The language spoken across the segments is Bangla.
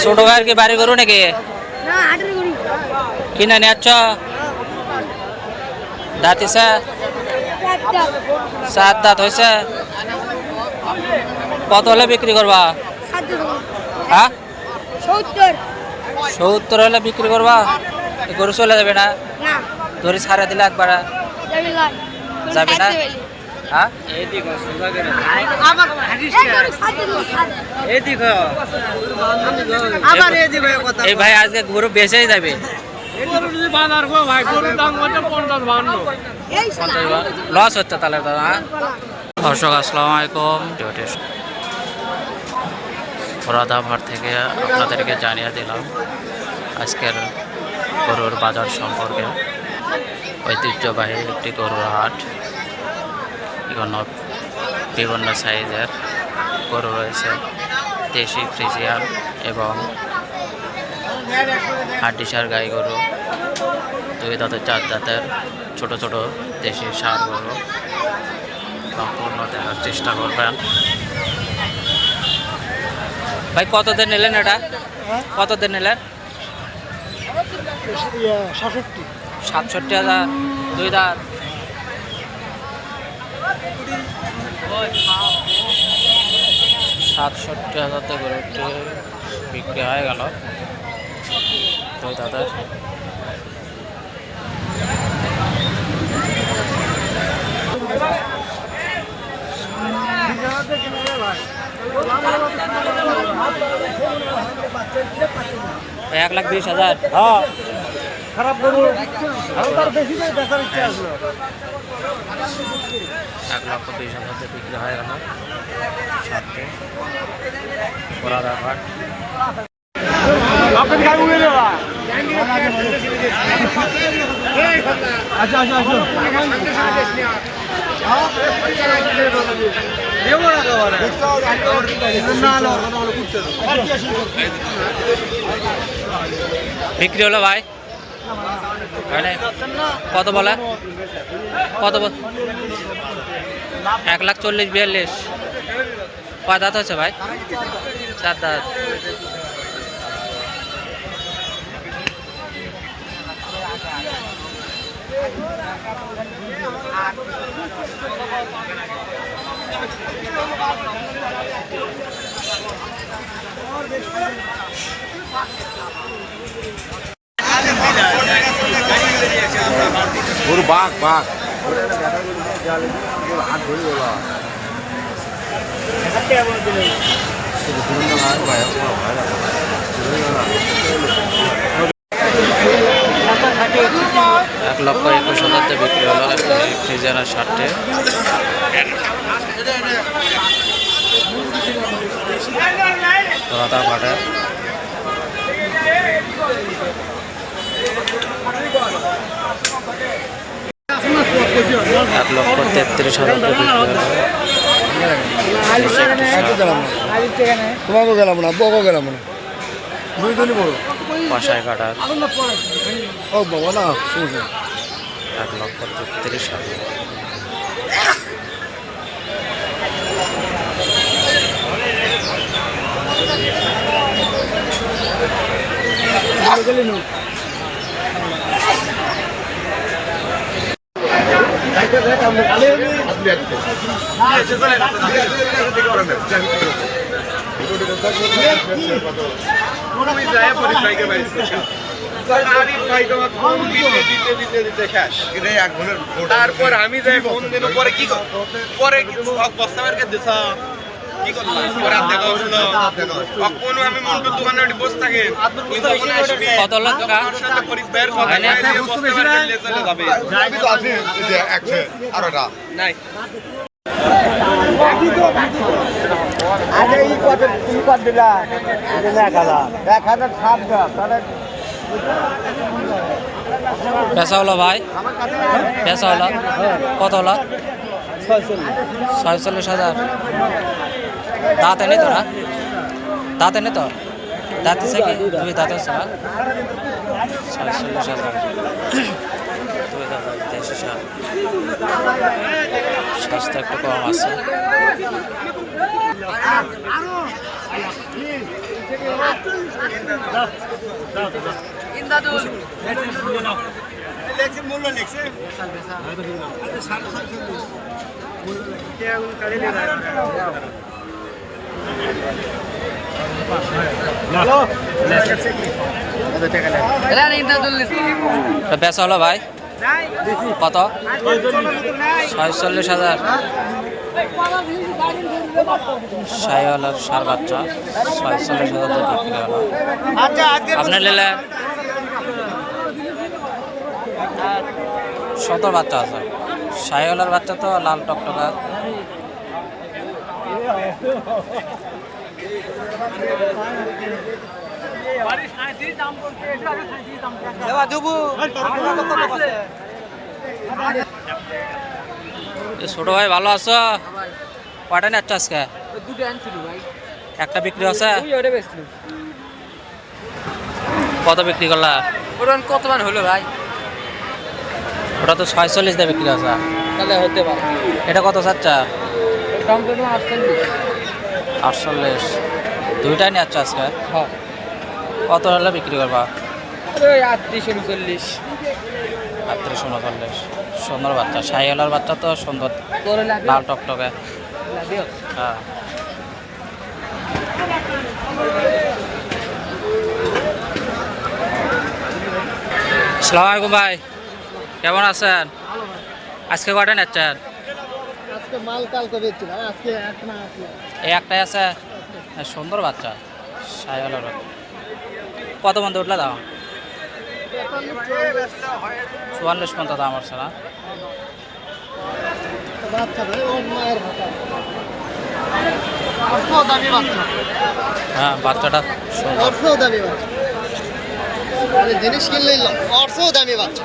ছোট ভাইয়ের কি বাড়ি করু নাকি কিনা নিচ্ছ দাঁতিছে 7 দাঁত হয়েছে কত হলে বিক্রি করবা হ্যাঁ 70 হলে বিক্রি করবা গরু চলে যাবে না ধরে ছাড়া দিলে একবার যাবে না হ্যাঁ এই ভাই আজকে গরু বেচেই যাবে লস হচ্ছে তাহলে তো হ্যাঁ দর্শক আসসালামু আলাইকুম মোরাদাবাদ থেকে আপনাদেরকে জানিয়ে দিলাম আজকের গরুর বাজার সম্পর্কে। ঐতিহ্যবাহী একটি গরুর হাট, এখানে বিভিন্ন সাইজের গরু রয়েছে, দেশি ফ্রিজিয়ান এবং হাড্ডিসার গাই গরু, 2 দাঁতের 4 দাঁতের ছোট ছোট দেশি ষাঁড় গরু। সম্পূর্ণ দেখার চেষ্টা করবেন। ভাই কত দিন নিলেন এটা? কত দিন নিলেন? 67,000 2 দাঁত। $67,000 গরুটি বিক্রি হয়ে গেল 2 দাঁতের। $1,20,000 খারাপ গরু বেশি বেচার ইচ্ছা আসলো। 1,20,000 বিক্রি হয়ে গেল সাথে মোরাদাবাদ। আচ্ছা আচ্ছা আচ্ছা বিক্রি হলো ভাই কত বলে? কত 1,40,42 কয় দাঁত হচ্ছে ভাই? 4 দাঁত। গরু বাঘ বাঘ হাত ধরে $1,21,000 বিক্রি হলো ফ্রিজারের ষাঁড়টি। মোরাদাবাদে $1,33,000 বিক্রি হলো। তোমাকে গেলাম না, বকো গেলাম না, দুইজনই বড় পাশায় কাটার ও বাবা না শুনছি। $1,33,000। তারপর আমি যাই ফোন দিন পরে কি পরে বস্তাবের দিছ কি করলাম পরে আর দেখা হলো কখন আমি মন্টুর দোকানে বসে থাকি কত লাখ টাকা পরিবার কথা বস্তাবের চলে যাবে আমি তো আছি যে একশো আরোটা নাই আগে এই কত তুমি কত দিলা? 1,000 ছাপ দাও তাহলে পেশা হলো ভাই, পেশা হলো কত হলো? 46,000। দাঁত এনে তো না? দাঁত এনে তো? দাঁত আছে কি? 2 দাঁত আছে না? 46,000 2 দাঁত দেশি ষাঁড়। স্বাস্থ্য একটু কম আছে। বেচা হলো ভাই কত? 46,000। শাহিওয়ালার সার বাচ্চা 46,000 বিক্রি হলো। আপনার নিলে 17 বাচ্চা আছে। শাহিওয়ালার বাচ্চা তো লাল টকটকা। ছোট ভাই ভালো আছো? কয়টা নিচ্ছ আজকে? একটা বিক্রি আছে? কত বিক্রি করলা? কত মান হলো ভাই? ওটা তো 46 দিয়ে বিক্রি আছে। তাহলে হতে পারে। এটা কত চাচ্ছা? দাম তো 48। 48। দুইটাই নিচ্ছ আজকে? হ্যাঁ। কত হলে বিক্রি করবা? ওই 38 39। 38 39। সুন্দর বাচ্চা। শাহিওয়ালার বাচ্চা তো সুন্দর লাল টকটকে। হ্যাঁ। আসসালামু আলাইকুম ভাই, কেমন আছেন? আজকে কয়টা নিচ্ছেন? আজকে মাল কালকে বেচছি ভাই, আজকে একটা আছে। এই একটাই আছে? সুন্দর বাচ্চা শাহিওয়ালার। কত মধ্যে উঠলে দাম? 44 পর্যন্ত দাম আসছে না? বাচ্চা ভাই ওর মায়ের ভাষা। অর্থ দামি বাচ্চা। হ্যাঁ, বাচ্চাটা সুন্দর। অর্থ দামি বাচ্চা। মানে জিনিস কিনলেই অর্থ দামি বাচ্চা।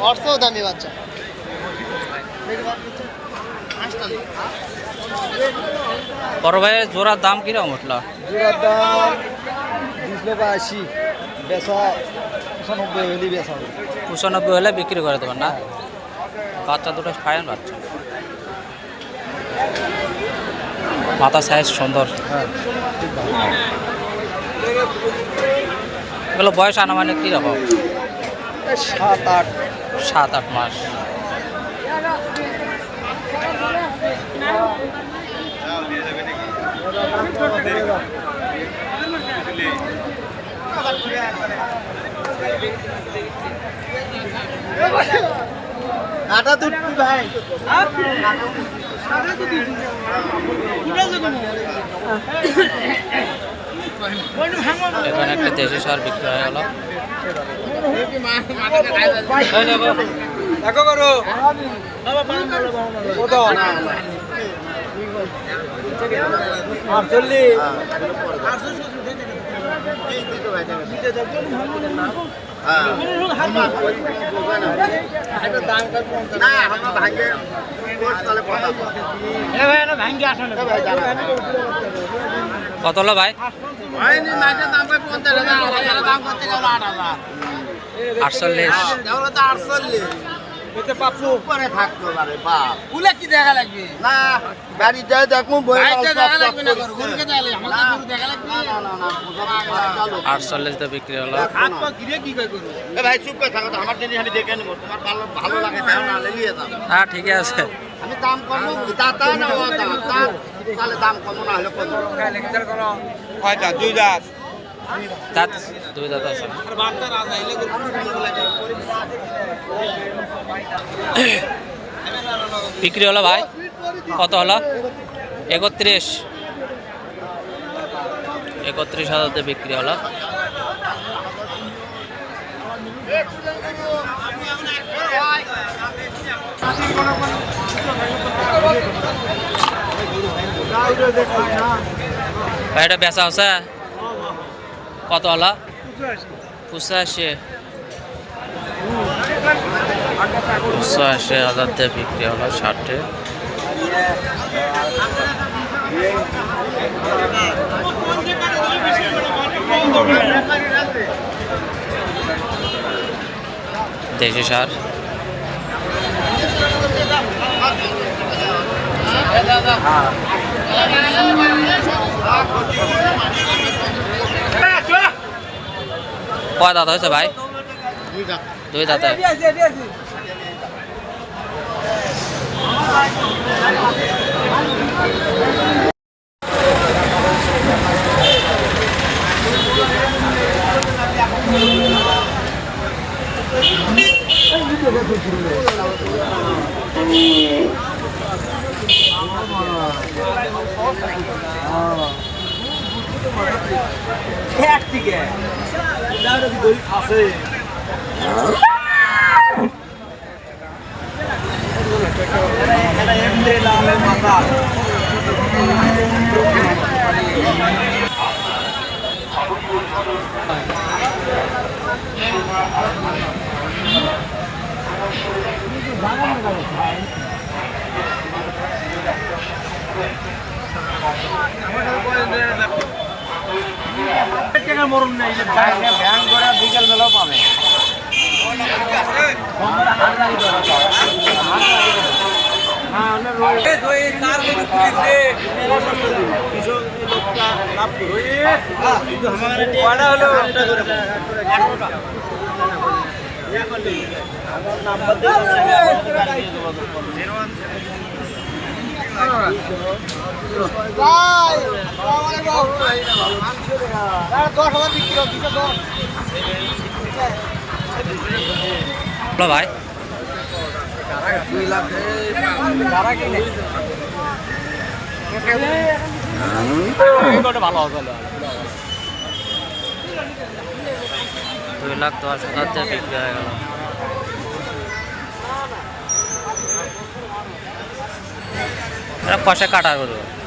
অর্থ দামি বাচ্চা। বড় ভাইয়ের জোড়ার দাম কিরকম উঠলো? জোড়ার দাম 280, বেচা 95 হলে বেচা হবে। 95 হলে বিক্রি করে দেবেন না? বাচ্চা দুটো ফাইন বাচ্চা, মাথা সাইজ সুন্দর। এগুলো বয়স আনুমানিক কীরকম? 7-8 মাস। আটা দুধ ভাই। এখানে একটা দেশি সার বিক্রি হয়ে গেল। কত হলো ভাই? 48। কি দেখা লাগবে? না গাড়িটা দেখবো 48 দিয়ে বিক্রি হলো। ভাই চুপ করে থাকো তো, আমার জিনিস আমি দেখে নেবো, তোমার ভালো লাগে তাহলে না নিয়ে যাও। হ্যাঁ ঠিক আছে। আমি দাম কমবো তা না ও তাহলে দাম কমো না হলে কমবো। কয়টা? 2 দাঁত। দাঁত 2 দাঁত আছে। বিক্রি হলো ভাই? কত হলো? 31। 31,000 দিয়ে বিক্রি হলো। ভাই এটা বেচা হচ্ছে? কত হলো? 85। 85,000 দিয়ে বিক্রি হলো। 60। দেশি সার। কয় দাঁত হয়েছে ভাই? দুই দাঁতের। বিকেল মেলাও পাবে ভাই ভালো হবে 2,10,000 বিক্রি হয়ে গেল। কষে কাটা করবো।